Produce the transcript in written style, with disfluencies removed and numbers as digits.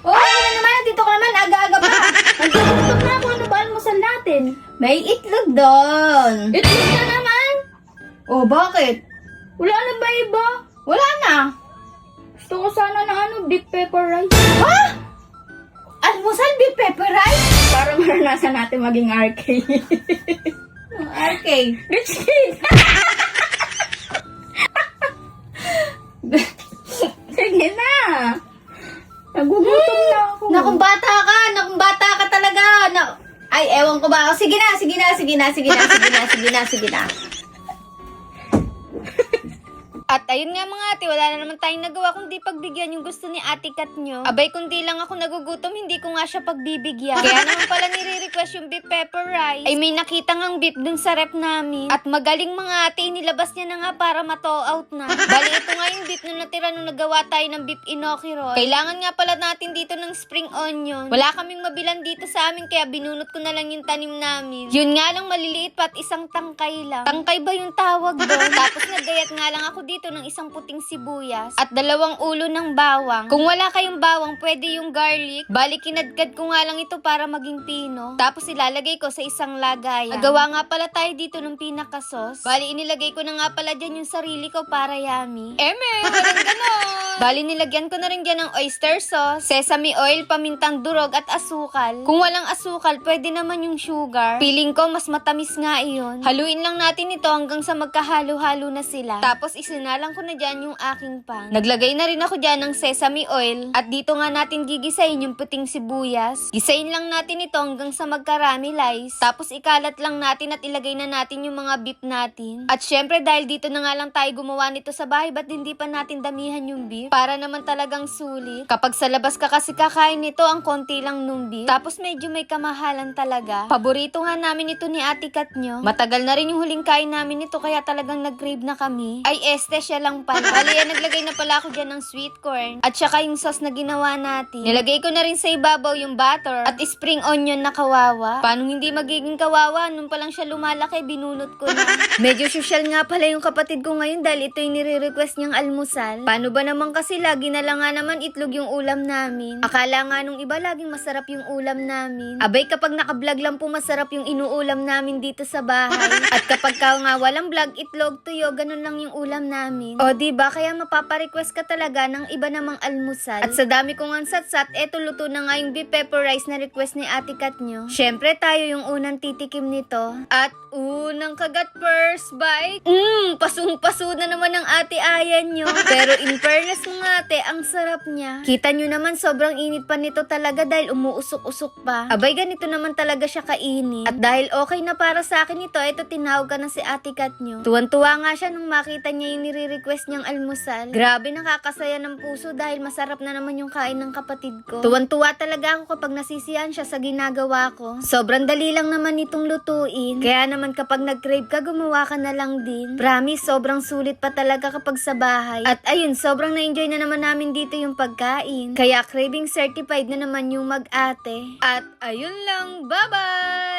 Oh, ano na naman? Dito ka naman. Aga-aga pa. Nagtutok na ako. Ano ba almusal natin? May itlog doon. Itlog na naman? Oh, bakit? Wala na ba iba? Wala na. Gusto ko sana ng beef pepper rice. Ha? Almusal beef pepper rice? Para maranasan natin maging RK. RK? Rich kid! Sige na. Nagugutom na ako. Nakong bata ka talaga. Ay, ewan ko ba? Sige na. At ayun nga mga ate, wala na naman tayong nagawa kundi pagbigyan yung gusto ni Ate Kat nyo. Abay, kundi lang ako nagugutom, hindi ko nga siya pagbibigyan. Kaya naman pala nire-request yung beef pepper rice. Ay may nakita ngang beef dun sa rep namin. At magaling mga ate, nilabas niya na nga para ma-thaw out na. Bali, ito nga yung beef na natira nung nagawa tayo ng beef inoki roll. Kailangan nga pala natin dito ng spring onion. Wala kaming mabilan dito sa amin, kaya binunot ko na lang yung tanim namin. Yun nga lang, maliliit pa at isang tangkay lang. Tangkay ba yung tawag doon? Tapos nagayat nga lang ako dito ng isang puting sibuyas at 2 ulo ng bawang. Kung wala kayong bawang, pwede yung garlic. Bali, kinadkad ko nga lang ito para maging pino. Tapos ilalagay ko sa isang lagayan. Nagawa nga pala tayo dito ng pinaka-sauce. Bali, inilagay ko na nga pala dyan yung sarili ko para yummy. Walang ganon! Bali, nilagyan ko na rin dyan ng oyster sauce, sesame oil, pamintang durog at asukal. Kung walang asukal, pwede naman yung sugar. Feeling ko, mas matamis nga iyon. Haluin lang natin ito hanggang sa magkahalo-halo na sila. Tapos isinalang ko na dyan yung aking pan. Naglagay na rin ako dyan ng sesame oil. At dito nga natin gigisayin yung puting sibuyas. Gisayin lang natin ito hanggang sa magkaramelize. Tapos ikalat lang natin at ilagay na natin yung mga beef natin. At syempre dahil dito na nga lang tayo gumawa nito sa bahay, ba't hindi pa natin damihan yung beef? Para naman talagang sulit. Kapag sa labas ka kasi kakain nito, ang konti lang nung beef. Tapos medyo may kamahalan talaga. Paborito nga namin ito ni Ate Kat nyo. Matagal na rin yung huling kain namin ito, kaya talagang nag-crave na kami. Ay siya lang pala. Bali, naglagay na pala ako dyan ng sweet corn. At saka yung sauce na ginawa natin. Nilagay ko na rin sa ibabaw yung butter at spring onion na kawawa. Paano hindi magiging kawawa? Nung pa lang siya lumalaki, binunot ko na. Medyo social nga pala yung kapatid ko ngayon dahil ito yung nire-request niyang almusal. Paano ba naman kasi lagi na lang nga naman itlog yung ulam namin. Akala nga nung iba laging masarap yung ulam namin. Abay, kapag naka-vlog lang po masarap yung inuulam namin dito sa bahay. At kapag ka nga walang vlog, itlog, tuyo, ganun lang yung ulam namin. O diba, kaya mapaparequest ka talaga ng iba namang almusal. At sa dami kong ansat-sat, eto luto na nga yung beef pepper rice na request ni Ate Kat nyo. Syempre tayo yung unang titikim nito. At unang kagat first bite. Pasung-paso na naman ng ate ayan nyo. Pero in fairness mga ate, ang sarap niya. Kita nyo naman sobrang init pa nito talaga dahil umuusok-usok pa. Abay, ganito naman talaga siya kainit. At dahil okay na para sa akin ito, eto tinawag ka na si Ate Kat nyo. Tuwan-tuwa nga siya nung makita niya yung nire-request niyang almusal. Grabe, nakakasaya ng puso dahil masarap na naman yung kain ng kapatid ko. Tuwan-tuwa talaga ako kapag nasisiyahan siya sa ginagawa ko. Sobrang dali lang naman itong lutuin. Kaya naman kapag nag-crave ka, gumawa ka na lang din. Promise, sobrang sulit pa talaga kapag sa bahay. At ayun, sobrang na-enjoy na naman namin dito yung pagkain. Kaya craving certified na naman yung mag-ate. At ayun lang, bye-bye!